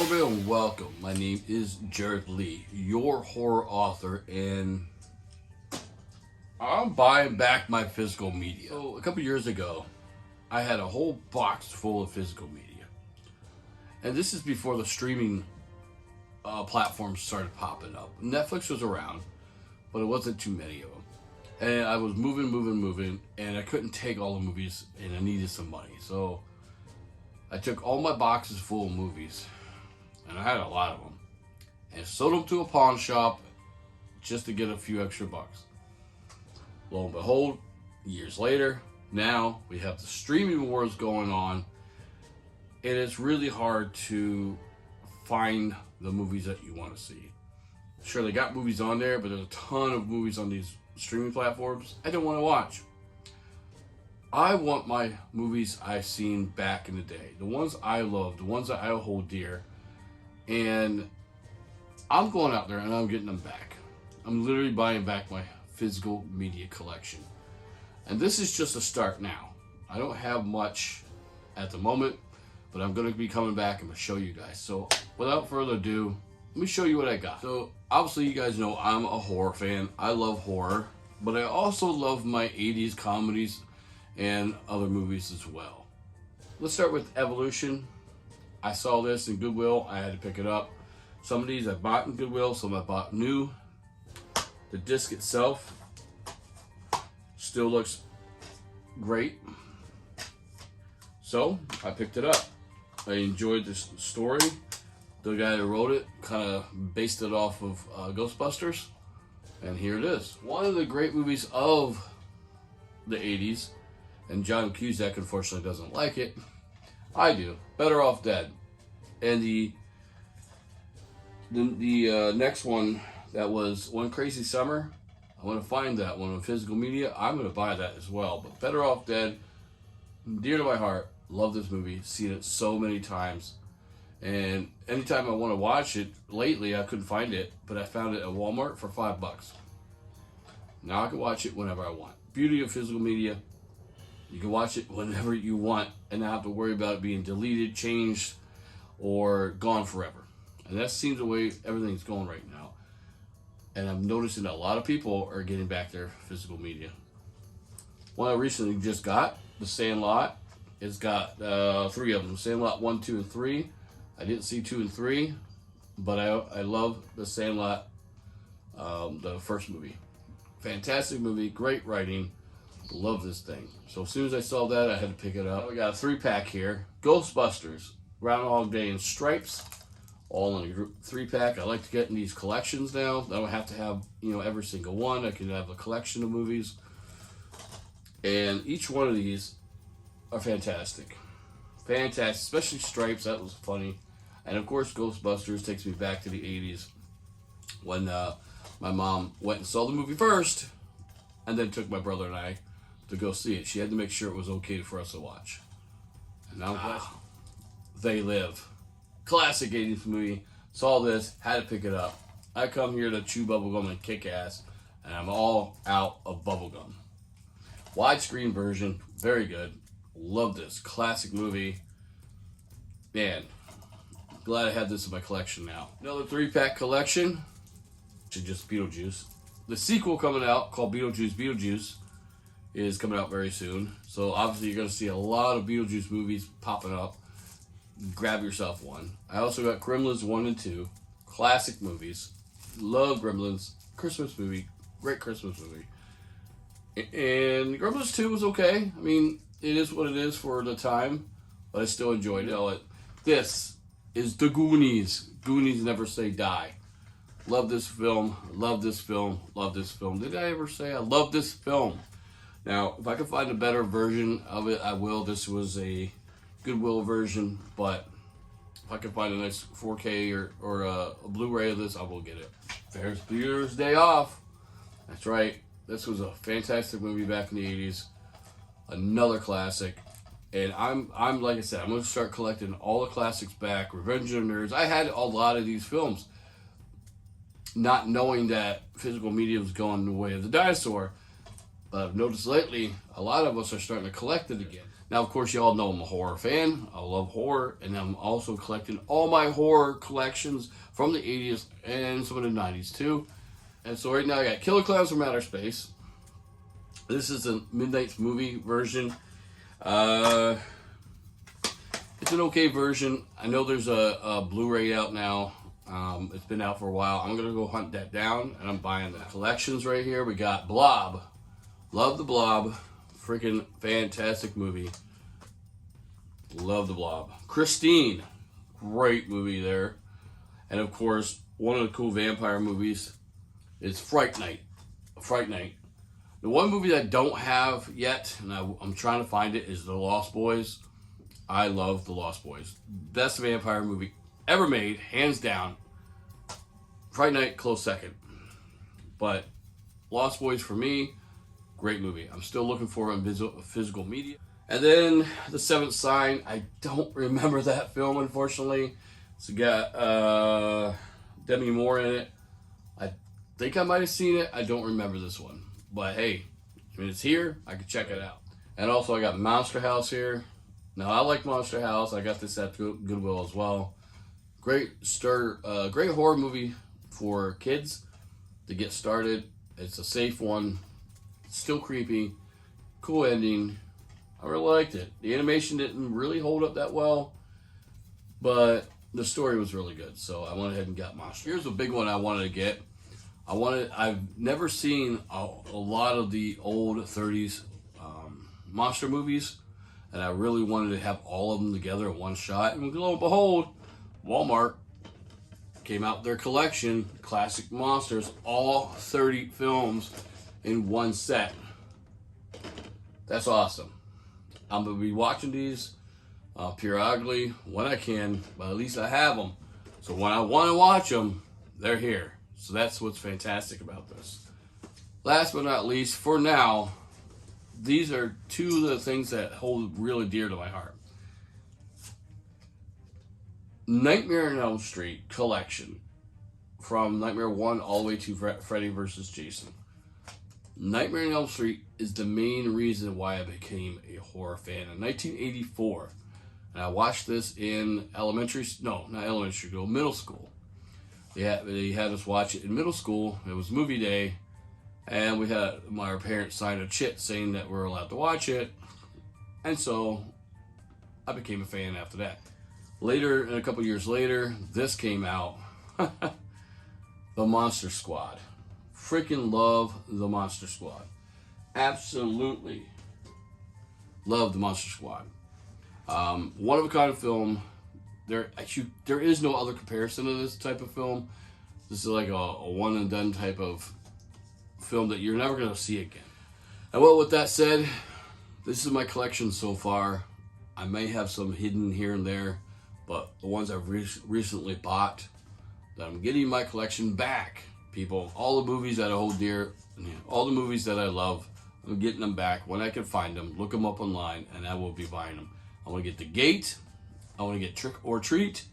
everybody, and welcome. My name is Jared Lee, your horror author, and I'm buying back my physical media. So, a couple years ago, I had a whole box full of physical media. And this is before the streaming platforms started popping up. Netflix was around, but it wasn't too many of them. And I was moving, and I couldn't take all the movies, and I needed some money. So I took all my boxes full of movies, and I had a lot of them, and sold them to a pawn shop just to get a few extra bucks. Lo and behold, years later, now we have the streaming wars going on, and it's really hard to find the movies that you want to see. Sure, they got movies on there, but there's a ton of movies on these streaming platforms I don't want to watch. I want my movies I've seen back in the day, the ones I love, the ones that I hold dear, and I'm going out there and I'm getting them back. I'm literally buying back my physical media collection. And this is just a start now. I don't have much at the moment, but I'm going to be coming back and I'm going to show you guys. So without further ado, let me show you what I got. So obviously you guys know I'm a horror fan. I love horror, but I also love my 80s comedies and other movies as well. Let's start with Evolution. I saw this in Goodwill. I had to pick it up. Some of these I bought in Goodwill, some I bought new. The disc itself still looks great. So I picked it up. I enjoyed this story. The guy that wrote it kind of based it off of Ghostbusters. And here it is. One of the great movies of the 80s. And John Cusack unfortunately doesn't like it. I do. Better Off Dead. And the next one that was One Crazy Summer, I want to find that one on physical media. I'm going to buy that as well. But Better Off Dead, dear to my heart. Love this movie. Seen it so many times. And anytime I want to watch it, lately I couldn't find it, but I found it at Walmart for $5. Now I can watch it whenever I want. Beauty of physical media. You can watch it whenever you want and not have to worry about it being deleted, changed, or gone forever. And that seems the way everything's going right now. And I'm noticing that a lot of people are getting back their physical media. One I recently just got, The Sandlot. It's got 3 of them. Sandlot 1, 2, and 3. I didn't see 2 and 3, but I love The Sandlot, the first movie. Fantastic movie, great writing. Love this thing. So as soon as I saw that, I had to pick it up. We got a 3-pack here. Ghostbusters, Groundhog Day, and Stripes. All in a 3-pack. I like to get in these collections now. I don't have to have, every single one. I can have a collection of movies. And each one of these are fantastic. Fantastic. Especially Stripes. That was funny. And of course, Ghostbusters takes me back to the 80s when my mom went and saw the movie first and then took my brother and I to go see it. She had to make sure it was okay for us to watch. And now They Live. Classic 80s movie. Saw this, had to pick it up. I come here to chew bubblegum and kick ass, and I'm all out of bubblegum. Widescreen version, very good. Love this. Classic movie. Man, glad I have this in my collection now. Another 3-pack collection. Just Beetlejuice. The sequel coming out called Beetlejuice is coming out very soon. So obviously you're going to see a lot of Beetlejuice movies popping up. Grab yourself one. I also got Gremlins 1 and 2. Classic movies. Love Gremlins. Christmas movie. Great Christmas movie. And Gremlins 2 was okay. I mean, it is what it is for the time. But I still enjoyed it. This is The Goonies. Goonies Never Say Die. Love this film. Love this film. Love this film. Did I ever say I love this film? Now, if I can find a better version of it, I will. This was a Goodwill version, but if I can find a nice 4K or a Blu-ray of this, I will get it. Ferris Bueller's Day Off. That's right. This was a fantastic movie back in the 80s. Another classic. And I'm like I said, I'm going to start collecting all the classics back. Revenge of the Nerds. I had a lot of these films, not knowing that physical media was going the way of the dinosaur. But I've noticed lately, a lot of us are starting to collect it again. Now, of course, you all know I'm a horror fan. I love horror, and I'm also collecting all my horror collections from the 80s and some of the 90s too. And so right now I got Killer Clowns from Outer Space. This is a Midnight's movie version. It's an okay version. I know there's a Blu-ray out now. It's been out for a while. I'm going to go hunt that down, and I'm buying that. Collections right here. We got Blob. Love the Blob. Freaking fantastic movie. Love the Blob. Christine. Great movie there. And of course, one of the cool vampire movies is Fright Night. Fright Night. The one movie that I don't have yet, and I'm trying to find it, is The Lost Boys. I love The Lost Boys. Best vampire movie ever made, hands down. Fright Night, close second. But Lost Boys for me, great movie. I'm still looking for it on physical media. And then The Seventh Sign. I don't remember that film, unfortunately. It's got Demi Moore in it. I think I might have seen it. I don't remember this one. But hey, I mean, it's here. I can check it out. And also I got Monster House here. Now I like Monster House. I got this at Goodwill as well. Great horror movie for kids to get started. It's a safe one. It's still creepy. Cool ending. I really liked it. The animation didn't really hold up that well, but the story was really good. So I went ahead and got Monster. Here's a big one I wanted to get. I've never seen a lot of the old 30s monster movies, and I really wanted to have all of them together in one shot. And lo and behold, Walmart came out with their collection, Classic Monsters, all 30 films in one set. That's awesome. I'm going to be watching these periodically when I can, but at least I have them. So when I want to watch them, they're here. So that's what's fantastic about this. Last but not least, for now, these are two of the things that hold really dear to my heart. Nightmare on Elm Street collection, from Nightmare 1 all the way to Freddy vs. Jason. Nightmare on Elm Street is the main reason why I became a horror fan. In 1984, and I watched this in middle school. They had us watch it in middle school. It was movie day, and we had my parents sign a chit saying that we're allowed to watch it, and so I became a fan after that. Later, and a couple years later, this came out. The Monster Squad. Freaking love the Monster Squad. Absolutely love the Monster Squad. One of a kind of film. There is no other comparison to this type of film. This is like a one and done type of film that you're never going to see again. And well, with that said, this is my collection so far. I may have some hidden here and there, but the ones I've recently bought, that I'm getting my collection back, people. All the movies that I hold dear, all the movies that I love, I'm getting them back when I can find them. Look them up online, and I will be buying them. I want to get The Gate. I want to get Trick or Treat.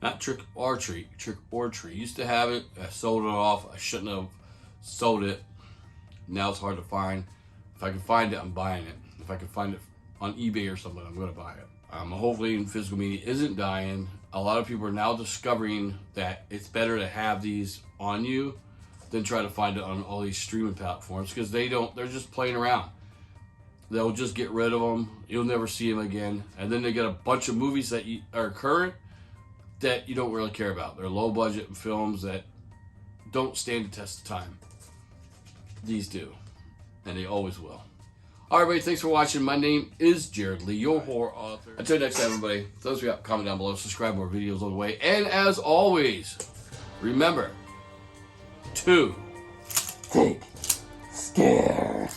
Not Trick or Treat. Trick or Treat. Used to have it. I sold it off. I shouldn't have sold it. Now it's hard to find. If I can find it, I'm buying it. If I can find it on eBay or something, I'm going to buy it. Hopefully physical media isn't dying. A lot of people are now discovering that it's better to have these on you than try to find it on all these streaming platforms, because they're just playing around. They'll just get rid of them. You'll never see them again. And then they get a bunch of movies that are current that you don't really care about. They're low budget films that don't stand the test of time. These do. And they always will. All right, everybody. Thanks for watching. My name is Jared Lee, your horror author. Until next time, everybody. Those of you comment down below. Subscribe, more videos on the way. And as always, remember to take scare.